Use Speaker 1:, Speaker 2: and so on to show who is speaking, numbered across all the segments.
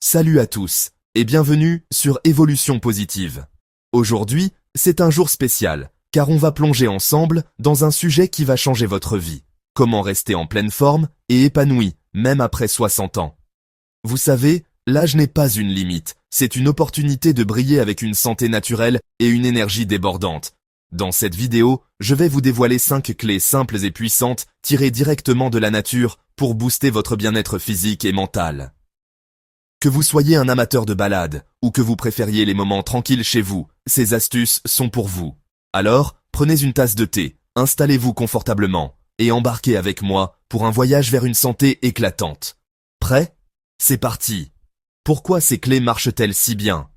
Speaker 1: Salut à tous et bienvenue sur Évolution Positive. Aujourd'hui, c'est un jour spécial, car on va plonger ensemble dans un sujet qui va changer votre vie. Comment rester en pleine forme et épanoui, même après 60 ans. Vous savez, l'âge n'est pas une limite, c'est une opportunité de briller avec une santé naturelle et une énergie débordante. Dans cette vidéo, je vais vous dévoiler 5 clés simples et puissantes tirées directement de la nature pour booster votre bien-être physique et mental. Que vous soyez un amateur de balade ou que vous préfériez les moments tranquilles chez vous, ces astuces sont pour vous. Alors, prenez une tasse de thé, installez-vous confortablement et embarquez avec moi pour un voyage vers une santé éclatante. Prêt? C'est parti! Pourquoi ces clés marchent-elles si bien?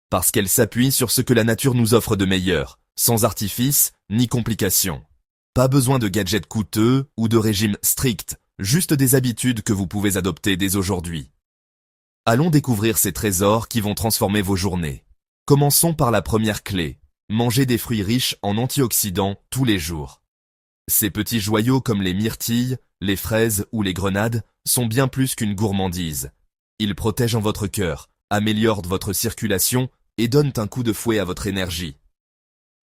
Speaker 1: Parce qu'elles s'appuient sur ce que la nature nous offre de meilleur, sans artifice ni complications. Pas besoin de gadgets coûteux ou de régime strict, juste des habitudes que vous pouvez adopter dès aujourd'hui. Allons découvrir ces trésors qui vont transformer vos journées. Commençons par la première clé. Mangez des fruits riches en antioxydants tous les jours. Ces petits joyaux comme les myrtilles, les fraises ou les grenades sont bien plus qu'une gourmandise. Ils protègent votre cœur, améliorent votre circulation et donnent un coup de fouet à votre énergie.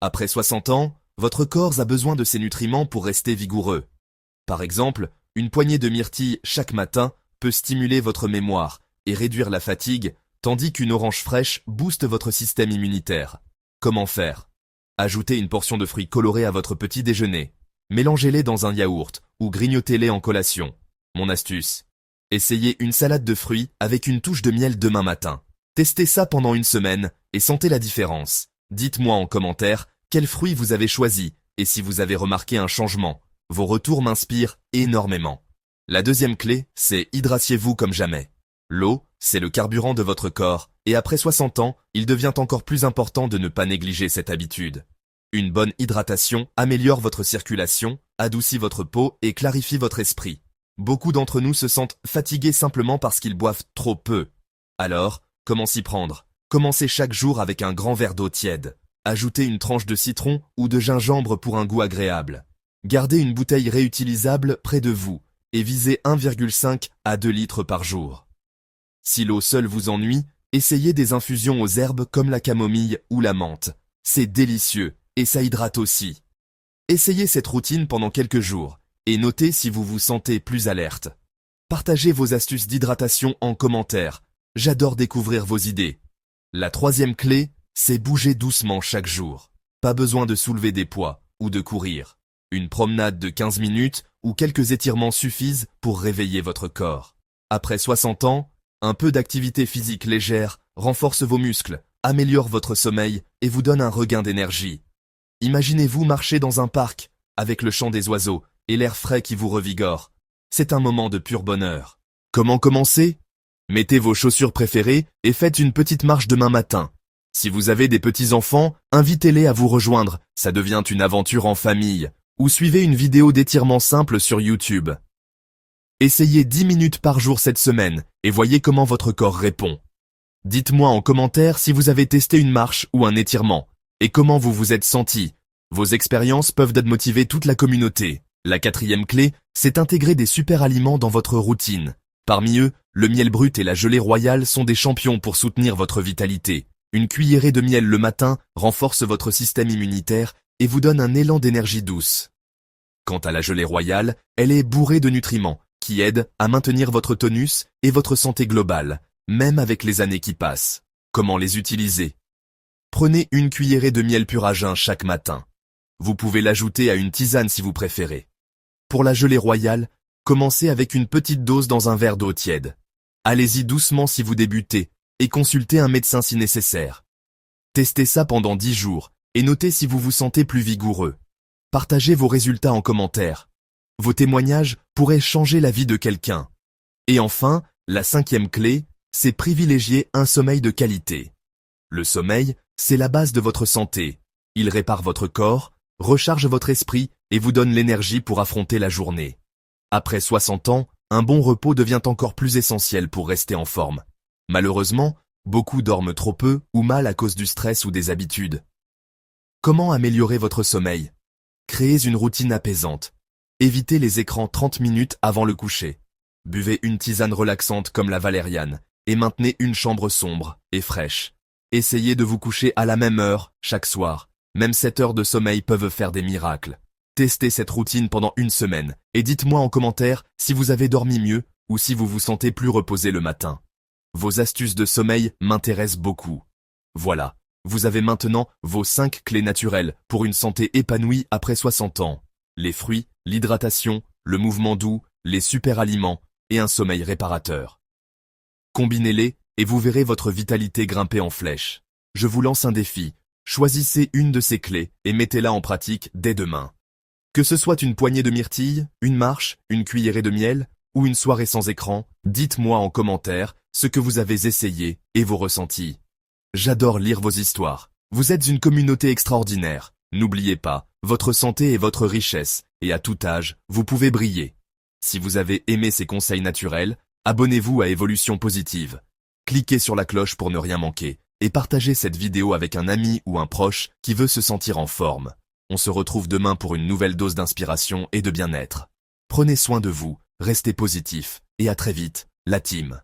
Speaker 1: Après 60 ans, votre corps a besoin de ces nutriments pour rester vigoureux. Par exemple, une poignée de myrtilles chaque matin peut stimuler votre mémoire et réduire la fatigue, tandis qu'une orange fraîche booste votre système immunitaire. Comment faire? Ajoutez une portion de fruits colorés à votre petit déjeuner. Mélangez-les dans un yaourt ou grignotez-les en collation. Mon astuce. Essayez une salade de fruits avec une touche de miel demain matin. Testez ça pendant une semaine et sentez la différence. Dites-moi en commentaire quels fruits vous avez choisis et si vous avez remarqué un changement. Vos retours m'inspirent énormément. La deuxième clé, c'est hydratiez-vous comme jamais. L'eau, c'est le carburant de votre corps, et après 60 ans, il devient encore plus important de ne pas négliger cette habitude. Une bonne hydratation améliore votre circulation, adoucit votre peau et clarifie votre esprit. Beaucoup d'entre nous se sentent fatigués simplement parce qu'ils boivent trop peu. Alors, comment s'y prendre? Commencez chaque jour avec un grand verre d'eau tiède. Ajoutez une tranche de citron ou de gingembre pour un goût agréable. Gardez une bouteille réutilisable près de vous, et visez 1,5 à 2 litres par jour. Si l'eau seule vous ennuie, essayez des infusions aux herbes comme la camomille ou la menthe. C'est délicieux et ça hydrate aussi. Essayez cette routine pendant quelques jours et notez si vous vous sentez plus alerte. Partagez vos astuces d'hydratation en commentaire. J'adore découvrir vos idées. La troisième clé, c'est bouger doucement chaque jour. Pas besoin de soulever des poids ou de courir. Une promenade de 15 minutes ou quelques étirements suffisent pour réveiller votre corps. Après 60 ans, un peu d'activité physique légère renforce vos muscles, améliore votre sommeil et vous donne un regain d'énergie. Imaginez-vous marcher dans un parc, avec le chant des oiseaux et l'air frais qui vous revigore. C'est un moment de pur bonheur. Comment commencer? Mettez vos chaussures préférées et faites une petite marche demain matin. Si vous avez des petits-enfants, invitez-les à vous rejoindre, ça devient une aventure en famille. Ou suivez une vidéo d'étirement simple sur YouTube. Essayez 10 minutes par jour cette semaine et voyez comment votre corps répond. Dites-moi en commentaire si vous avez testé une marche ou un étirement et comment vous vous êtes senti. Vos expériences peuvent motiver toute la communauté. La quatrième clé, c'est intégrer des super aliments dans votre routine. Parmi eux, le miel brut et la gelée royale sont des champions pour soutenir votre vitalité. Une cuillerée de miel le matin renforce votre système immunitaire et vous donne un élan d'énergie douce. Quant à la gelée royale, elle est bourrée de nutriments qui aident à maintenir votre tonus et votre santé globale, même avec les années qui passent. Comment les utiliser? Prenez une cuillerée de miel pur à jeun chaque matin. Vous pouvez l'ajouter à une tisane si vous préférez. Pour la gelée royale, commencez avec une petite dose dans un verre d'eau tiède. Allez-y doucement si vous débutez et consultez un médecin si nécessaire. Testez ça pendant 10 jours et notez si vous vous sentez plus vigoureux. Partagez vos résultats en commentaire. Vos témoignages pourraient changer la vie de quelqu'un. Et enfin, la cinquième clé, c'est privilégier un sommeil de qualité. Le sommeil, c'est la base de votre santé. Il répare votre corps, recharge votre esprit et vous donne l'énergie pour affronter la journée. Après 60 ans, un bon repos devient encore plus essentiel pour rester en forme. Malheureusement, beaucoup dorment trop peu ou mal à cause du stress ou des habitudes. Comment améliorer votre sommeil? Créez une routine apaisante. Évitez les écrans 30 minutes avant le coucher. Buvez une tisane relaxante comme la valériane et maintenez une chambre sombre et fraîche. Essayez de vous coucher à la même heure chaque soir. Même 7 heures de sommeil peuvent faire des miracles. Testez cette routine pendant une semaine et dites-moi en commentaire si vous avez dormi mieux ou si vous vous sentez plus reposé le matin. Vos astuces de sommeil m'intéressent beaucoup. Voilà, vous avez maintenant vos 5 clés naturelles pour une santé épanouie après 60 ans. Les fruits, l'hydratation, le mouvement doux, les super aliments et un sommeil réparateur. Combinez-les et vous verrez votre vitalité grimper en flèche. Je vous lance un défi. Choisissez une de ces clés et mettez-la en pratique dès demain. Que ce soit une poignée de myrtilles, une marche, une cuillerée de miel ou une soirée sans écran, dites-moi en commentaire ce que vous avez essayé et vos ressentis. J'adore lire vos histoires. Vous êtes une communauté extraordinaire. N'oubliez pas, votre santé est votre richesse, et à tout âge, vous pouvez briller. Si vous avez aimé ces conseils naturels, abonnez-vous à Évolution Positive. Cliquez sur la cloche pour ne rien manquer, et partagez cette vidéo avec un ami ou un proche qui veut se sentir en forme. On se retrouve demain pour une nouvelle dose d'inspiration et de bien-être. Prenez soin de vous, restez positif, et à très vite, la team.